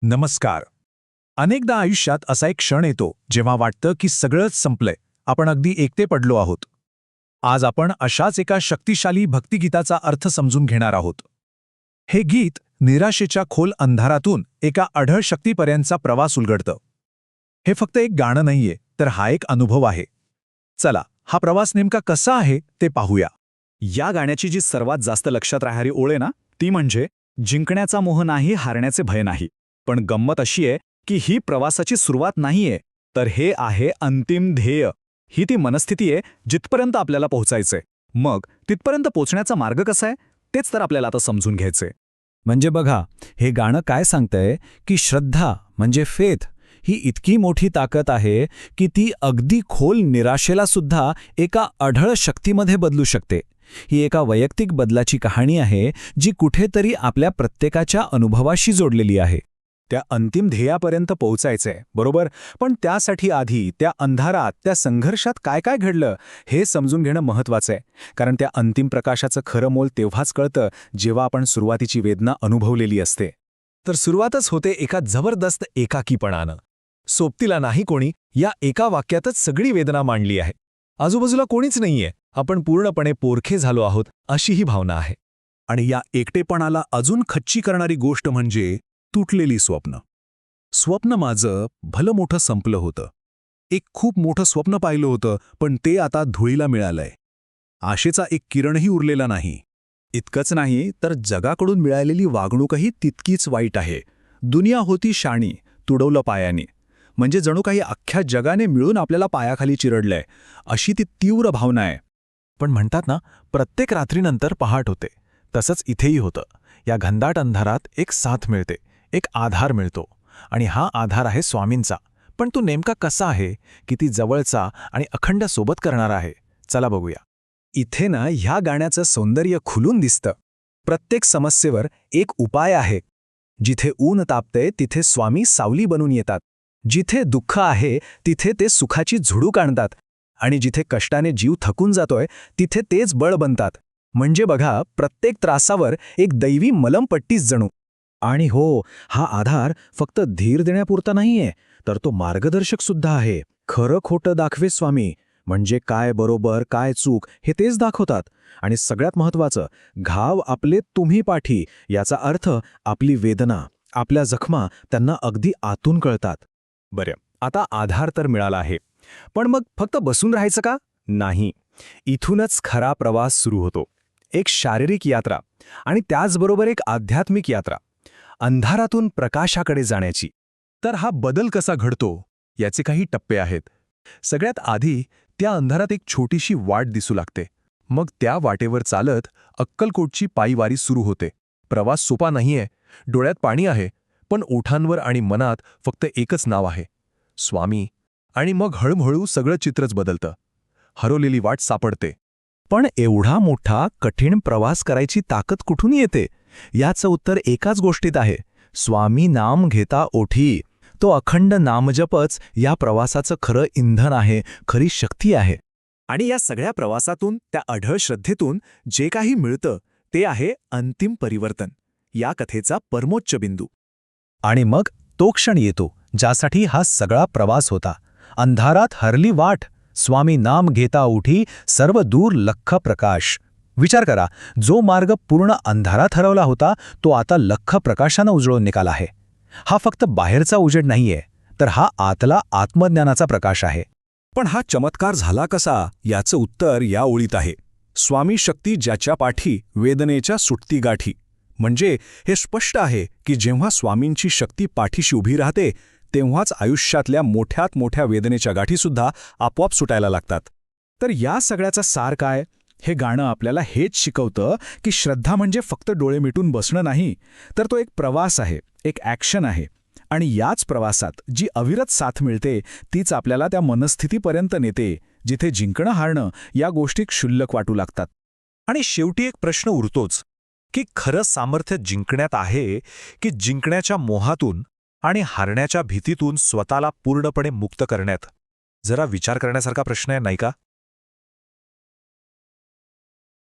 नमस्कार. अनेकदा आयुष्यात असा एक क्षण येतो जेव्हा वाटतं की सगळंच संपलंय, आपण अगदी एकटे पडलो आहोत. आज आपण अशाच एका शक्तिशाली भक्तिगीताचा अर्थ समजून घेणार आहोत. हे गीत निराशेच्या खोल अंधारातून एका अढळ शक्तीपर्यंतचा प्रवास उलगडतं. हे फक्त एक गाणं नाहीये, तर हा एक अनुभव आहे. चला, हा प्रवास नेमका कसा आहे ते पाहूया. या गाण्याची जी सर्वात जास्त लक्षात राहणारी ओळ आहे ना, ती म्हणजे जिंकण्याचा मोह नाही, हारण्याचे भय नाही. पण गंमत अशी आहे की ही प्रवासाची सुरुवात नाहीये, तर हे आहे अंतिम ध्येय. ही ती मनस्थिती आहे जिथपर्यंत आपल्याला पोहोचायचंय. मग तिथपर्यंत पोहोचण्याचा मार्ग कसा आहे तेच तर आपल्याला आता समजून घ्यायचंय. म्हणजे बघा, हे गाणं काय सांगतंय की श्रद्धा म्हणजे फेथ ही इतकी मोठी ताकद आहे की ती अगदी खोल निराशेला सुद्धा एका अढळ शक्तीमध्ये बदलू शकते. ही एका वैयक्तिक बदलाची कहाणी आहे जी कुठेतरी आपल्या प्रत्येकाच्या अनुभवाशी जोडलेली आहे. त्या अंतिम ध्येयापर्यंत पोहोचायचंय, बरोबर. पण त्यासाठी आधी त्या अंधारात, त्या संघर्षात काय काय घडलं हे समजून घेणं महत्वाचं आहे. कारण त्या अंतिम प्रकाशाचं खरं मोल तेव्हाच कळतं जेव्हा आपण सुरुवातीची वेदना अनुभवलेली असते. तर सुरुवातच होते एका जबरदस्त एकाकीपणानं. सोबतीला नाही कोणी, या एका वाक्यातच सगळी वेदना मांडली आहे. आजूबाजूला कोणीच नाहीये, आपण पूर्णपणे पोरखे झालो आहोत, अशी ही भावना आहे. आणि या एकटेपणाला अजून खच्ची करणारी गोष्ट म्हणजे तुटलेली स्वप्न. स्वप्न माझं भलं मोठं संपलं होतं. एक खूप मोठं स्वप्न पाहिलं होतं, पण ते आता धुळीला मिळालंय. आशेचा एक किरणही उरलेला नाही. इतकंच नाही तर जगाकडून मिळालेली वागणूकही तितकीच वाईट आहे. दुनिया होती शाणी, तुडवलं पायाने. म्हणजे जणू काही अख्ख्या जगाने मिळून आपल्याला पायाखाली चिरडलंय, अशी ती तीव्र भावना आहे. पण म्हणतात ना, प्रत्येक रात्रीनंतर पहाट होते. तसंच इथेही होतं. या घनदाट अंधारात एक साथ मिळते, एक आधार मिळतो. आणि हा आधार आहे स्वामींचा. पण तो नेमका कसा आहे, किती जवळचा आणि अखंड सोबत करणारा आहे? चला बघूया. इथे ना ह्या गाण्याचं सौंदर्य खुलून दिसतं. प्रत्येक समस्येवर एक उपाय आहे. जिथे ऊन तापते तिथे स्वामी सावली बनून येतात. जिथे दुःख आहे तिथे ते सुखाची झुडूक आणतात. आणि जिथे कष्टाने जीव थकून जातोय तिथे तेच बळ बनतात. म्हणजे बघा, प्रत्येक त्रासावर एक दैवी मलमपट्टीच जणू. आणि हो, हा आधार फक्त धीर देण्यापुरता नाहीये, तर तो मार्गदर्शक सुद्धा आहे. खरं खोटं दाखवे स्वामी, म्हणजे काय बरोबर काय चूक हे तेच दाखवतात. आणि सगळ्यात महत्त्वाचं, घाव आपले तुम्ही पाठी, याचा अर्थ आपली वेदना, आपल्या जखमा त्यांना अगदी आतून कळतात. बरं, आता आधार तर मिळाला आहे. पण मग फक्त बसून राहायचं का? नाही. इथूनच खरा प्रवास सुरू होतो. एक शारीरिक यात्रा आणि त्याचबरोबर एक आध्यात्मिक यात्रा, अंधारातून प्रकाशाकडे जाण्याची. तर हा बदल कसा घडतो याचे काही टप्पे आहेत. सगळ्यात आधी त्या अंधारात एक छोटीशी वाट दिसू लागते. मग त्या वाटेवर चालत अक्कलकोटची पायवारी सुरू होते. प्रवास सोपा नाहीये, डोळ्यात पाणी आहे, पण ओठांवर आणि मनात फक्त एकच नाव आहे, स्वामी. आणि मग हळूहळू सगळं चित्रच बदलतं. हरवलेली वाट सापडते. पण एवढा मोठा कठीण प्रवास करायची ताकद कुठून येते? याचं उत्तर एकाच गोष्टीत आहे, स्वामी नाम घेता ओठी. तो अखंड नामजपच या प्रवासाचं खरं इंधन आहे, खरी शक्ती आहे. आणि या सगळ्या प्रवासातून, त्या अढळ श्रद्धेतून जे काही मिळतं ते आहे अंतिम परिवर्तन, या कथेचा परमोच्च बिंदू. आणि मग तो क्षण येतो ज्यासाठी हा सगळा प्रवास होता. अंधारात हरली वाट, स्वामी नाम घेता उठी, सर्व दूर लख्ख प्रकाश. विचार करा, जो मार्ग पूर्ण अंधारात हरवला होता तो आता लख्ख प्रकाशानं उजळून निघाला आहे. हा फक्त बाहेरचा उजेड नाहीये, तर हा आतला आत्मज्ञानाचा प्रकाश आहे. पण हा चमत्कार झाला कसा याचं उत्तर या ओळीत आहे. स्वामी शक्ती ज्याच्या पाठी, वेदनेच्या सुटती गाठी. म्हणजे हे स्पष्ट आहे की जेव्हा स्वामींची शक्ती पाठीशी उभी राहते तेव्हाच आयुष्यातल्या मोठ्यात मोठ्या वेदनेच्या गाठीसुद्धा आपोआप सुटायला लागतात. तर या सगळ्याचा सार काय? हे गाणं आपल्याला हेच शिकवतं की श्रद्धा म्हणजे फक्त डोळे मिटून बसणं नाही, तर तो एक प्रवास आहे, एक ॲक्शन आहे. आणि याच प्रवासात जी अविरत साथ मिळते तीच आपल्याला त्या मनस्थितीपर्यंत नेते जिथे जिंकणं हारणं या गोष्टी क्षुल्लक वाटू लागतात. आणि शेवटी एक प्रश्न उरतोच की खरं सामर्थ्य जिंकण्यात आहे की जिंकण्याच्या मोहातून आणि हारण्याच्या भीतीतून स्वतःला पूर्णपणे मुक्त करण्यात? जरा विचार करण्यासारखा प्रश्न आहे, नाही का?